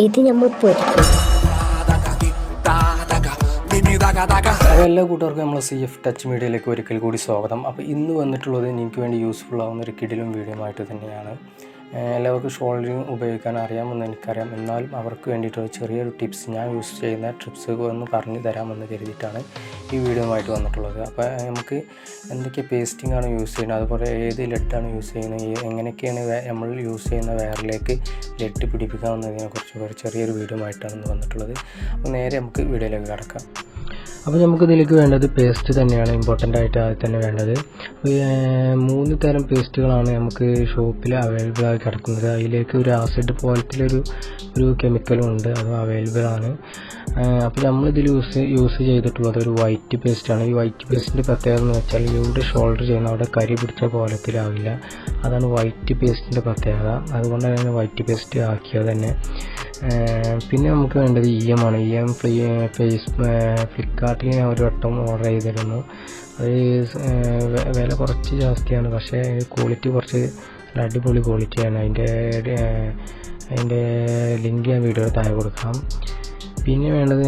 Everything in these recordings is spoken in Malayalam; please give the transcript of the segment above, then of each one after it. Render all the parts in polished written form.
ഇത് നമ്മൾ പൊരിക്കും. അപ്പോൾ എല്ലാ കൂട്ടുകാർക്കും നമ്മൾ CF ടച്ച് മീഡിയയിലേക്ക് ഒരിക്കൽ കൂടി സ്വാഗതം. അപ്പോൾ ഇന്ന് വന്നിട്ടുള്ളത് എനിക്ക് വേണ്ടി യൂസ്ഫുൾ ആവുന്ന ഒരു കിടിലും വീഡിയോ ആയിട്ട് തന്നെയാണ്. എല്ലാവർക്കും ഷോൾഡറിങ് ഉപയോഗിക്കാൻ അറിയാമെന്ന് എനിക്കറിയാം. എന്നാലും അവർക്ക് വേണ്ടിയിട്ടൊരു ചെറിയൊരു ടിപ്സ്, ഞാൻ യൂസ് ചെയ്യുന്ന ടിപ്സ് ഒന്ന് പറഞ്ഞു തരാമെന്ന് കരുതിയിട്ടാണ് ഈ വീഡിയോ ആയിട്ട് വന്നിട്ടുള്ളത്. അപ്പോൾ നമുക്ക് എന്തൊക്കെ പേസ്റ്റിംഗ് ആണ് യൂസ് ചെയ്യുന്നത്, അതുപോലെ ഏത് ലെഡാണ് യൂസ് ചെയ്യുന്നത്, എങ്ങനെയൊക്കെയാണ് നമ്മൾ യൂസ് ചെയ്യുന്ന വയറിലേക്ക് ലെഡ് പിടിപ്പിക്കാവുന്നതിനെക്കുറിച്ച് ഒരു ചെറിയൊരു വീഡിയോ ആയിട്ടാണ് വന്നിട്ടുള്ളത്. അപ്പോൾ നേരെ നമുക്ക് വീഡിയോയിലേക്ക് കടക്കാം. അപ്പോൾ നമുക്കിതിലേക്ക് വേണ്ടത് പേസ്റ്റ് തന്നെയാണ് ഇമ്പോർട്ടൻ്റ് ആയിട്ട് ആദ്യം തന്നെ വേണ്ടത്. 3 തരം പേസ്റ്റുകളാണ് നമുക്ക് ഷോപ്പിൽ അവൈലബിൾ ആയി കിടക്കുന്നത്. അതിലേക്ക് ഒരു ആസിഡ് പോലത്തിലൊരു കെമിക്കലും ഉണ്ട്, അത് അവൈലബിൾ ആണ്. അപ്പോൾ നമ്മളിതിൽ യൂസ് ചെയ്തിട്ടുള്ളത് ഒരു വൈറ്റ് പേസ്റ്റാണ്. ഈ വൈറ്റ് പേസ്റ്റിൻ്റെ പ്രത്യേകത എന്ന് വെച്ചാൽ ഇവിടെ ഷോൾഡർ ചെയ്യുന്ന അവിടെ കരി പിടിച്ച പോലത്തിലാവില്ല. അതാണ് വൈറ്റ് പേസ്റ്റിൻ്റെ പ്രത്യേകത. അതുകൊണ്ടാണ് ഞാൻ വൈറ്റ് പേസ്റ്റ് ആക്കിയത് തന്നെ. പിന്നെ നമുക്ക് വേണ്ടത് EM ആണ്. EM ഫ്ലിപ്കാർട്ടിൽ ഞാൻ ഒരു വട്ടം ഓർഡർ ചെയ്തിരുന്നു. അത് വില കുറച്ച് ജാസ്തിയാണ്, പക്ഷേ ക്വാളിറ്റി കുറച്ച് അടിപൊളി ക്വാളിറ്റിയാണ്. അതിൻ്റെ ലിങ്ക് ഞാൻ വീഡിയോ താഴെ കൊടുക്കാം. പിന്നെ വേണ്ടത്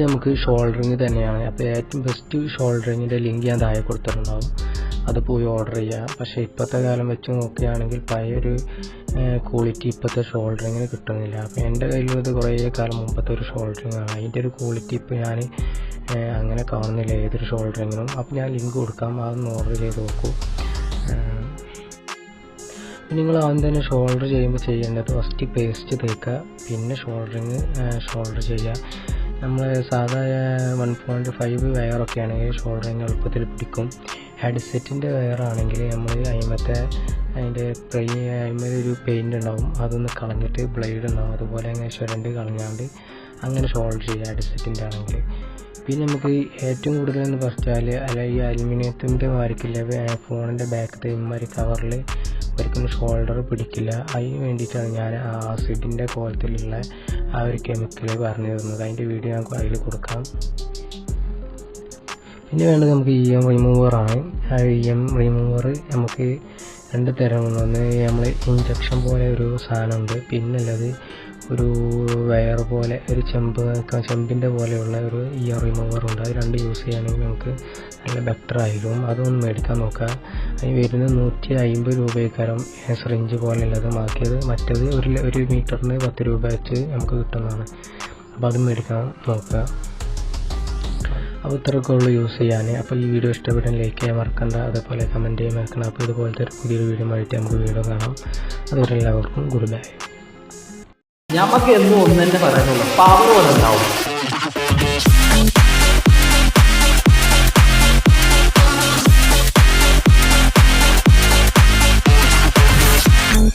നമുക്ക് ഷോൾഡറിങ് തന്നെയാണ്. അപ്പോൾ ഏറ്റവും ബെസ്റ്റ് ഷോൾഡറിങ്ങിൻ്റെ ലിങ്ക് ഞാൻ താഴെ കൊടുത്തിട്ടുണ്ടാവും, അത് പോയി ഓർഡർ ചെയ്യുക. പക്ഷേ ഇപ്പോഴത്തെ കാലം വെച്ച് നോക്കുകയാണെങ്കിൽ പഴയൊരു ക്വാളിറ്റി ഇപ്പോഴത്തെ ഷോൾഡറിങ്ങിന് കിട്ടുന്നില്ല. അപ്പോൾ എൻ്റെ കയ്യിലുള്ളത് കുറേ കാലം മുമ്പത്തെ ഒരു ഷോൾഡറിങ് ആണ്. അതിൻ്റെ ഒരു ക്വാളിറ്റി ഇപ്പോൾ ഞാൻ അങ്ങനെ കാണുന്നില്ല ഏതൊരു ഷോൾഡറിങ്ങിനും. അപ്പോൾ ഞാൻ ലിങ്ക് കൊടുക്കാം, അതൊന്ന് ഓർഡർ ചെയ്ത് നോക്കൂ. നിങ്ങൾ ആദ്യം തന്നെ ഷോൾഡർ ചെയ്യുമ്പോൾ ചെയ്യേണ്ടത് ഫസ്റ്റ് പേസ്റ്റ് തേക്കുക, പിന്നെ ഷോൾഡർ ചെയ്യുക. നമ്മൾ സാധാ 1.5 വയറൊക്കെ ആണെങ്കിൽ ഷോൾഡറിങ് എളുപ്പത്തിൽ പിടിക്കും. ഹെഡ്സെറ്റിൻ്റെ വയറാണെങ്കിൽ നമ്മൾ അതിൻ്റെ ഒരു പെയിൻ്റ് ഉണ്ടാവും, അതൊന്ന് കളഞ്ഞിട്ട് ബ്ലേഡ് ഉണ്ടാവും, അതുപോലെ അങ്ങനെ ഷെഡൻഡ് കളഞ്ഞാണ്ട് അങ്ങനെ ഷോൾഡർ ചെയ്യുക ഹെഡ്സെറ്റിൻ്റെ ആണെങ്കിൽ. പിന്നെ നമുക്ക് ഏറ്റവും കൂടുതലെന്ന് പറഞ്ഞാൽ ഈ അലുമിനിയത്തിൻ്റെ മാരിക്കില്ല, ഫോണിൻ്റെ ബാക്കത്തെ ഇമ്മാരി കവറിൽ ഒരിക്കലും ഷോൾഡർ പിടിക്കില്ല. അതിന് വേണ്ടിയിട്ടാണ് ഞാൻ ആസിഡിൻ്റെ കോലത്തിലുള്ള ആ ഒരു കെമിക്കൽ പറഞ്ഞു തരുന്നത്. അതിൻ്റെ വീഡിയോ ഞാൻ അതിൽ കൊടുക്കാം. പിന്നെ വേണ്ടത് നമുക്ക് EM റിമൂവറാണ്. ആ EM റിമൂവർ നമുക്ക് 2 തരമുണ്ട്. ഒന്ന് നമ്മൾ ഇഞ്ചക്ഷൻ പോലെ ഒരു സാധനമുണ്ട്, പിന്നെ ഉള്ളത് ഒരു വയർ പോലെ ഒരു ചെമ്പിൻ്റെ പോലെയുള്ള ഒരു EM റിമൂവറുണ്ട്. അത് 2 യൂസ് ചെയ്യുകയാണെങ്കിൽ നമുക്ക് നല്ല ബെറ്റർ ആയിരിക്കും. അതൊന്ന് മേടിക്കാൻ നോക്കുക. അതിന് വരുന്നത് 150 രൂപയ്ക്കാരം സിറിഞ്ച് പോലെയുള്ളത് മാക്കിയത്. മറ്റേത് 1 മീറ്ററിന് 10 രൂപ വെച്ച് നമുക്ക് കിട്ടുന്നതാണ്. അപ്പോൾ അത് മേടിക്കാൻ നോക്കുക. അപ്പോൾ ഇത്രയൊക്കെ ഉള്ളൂ യൂസ് ചെയ്യാൻ. അപ്പോൾ ഈ വീഡിയോ ഇഷ്ടപ്പെട്ടാൽ ലൈക്ക് ചെയ്യാൻ മറക്കണ്ട, അതേപോലെ കമൻറ്റ് ചെയ്യാൻ മറക്കണം. അപ്പോൾ ഇതുപോലത്തെ പുതിയൊരു വീഡിയോ ആയിട്ട് നമുക്ക് വീഡിയോ കാണാം. അതുവരെ എല്ലാവർക്കും ഗുഡ് ബൈ. ഞമ്മക്ക് എന്നും ഒന്ന് തന്നെ പറയാനുള്ളൂ, പവർ പോലെ ഉണ്ടാവും.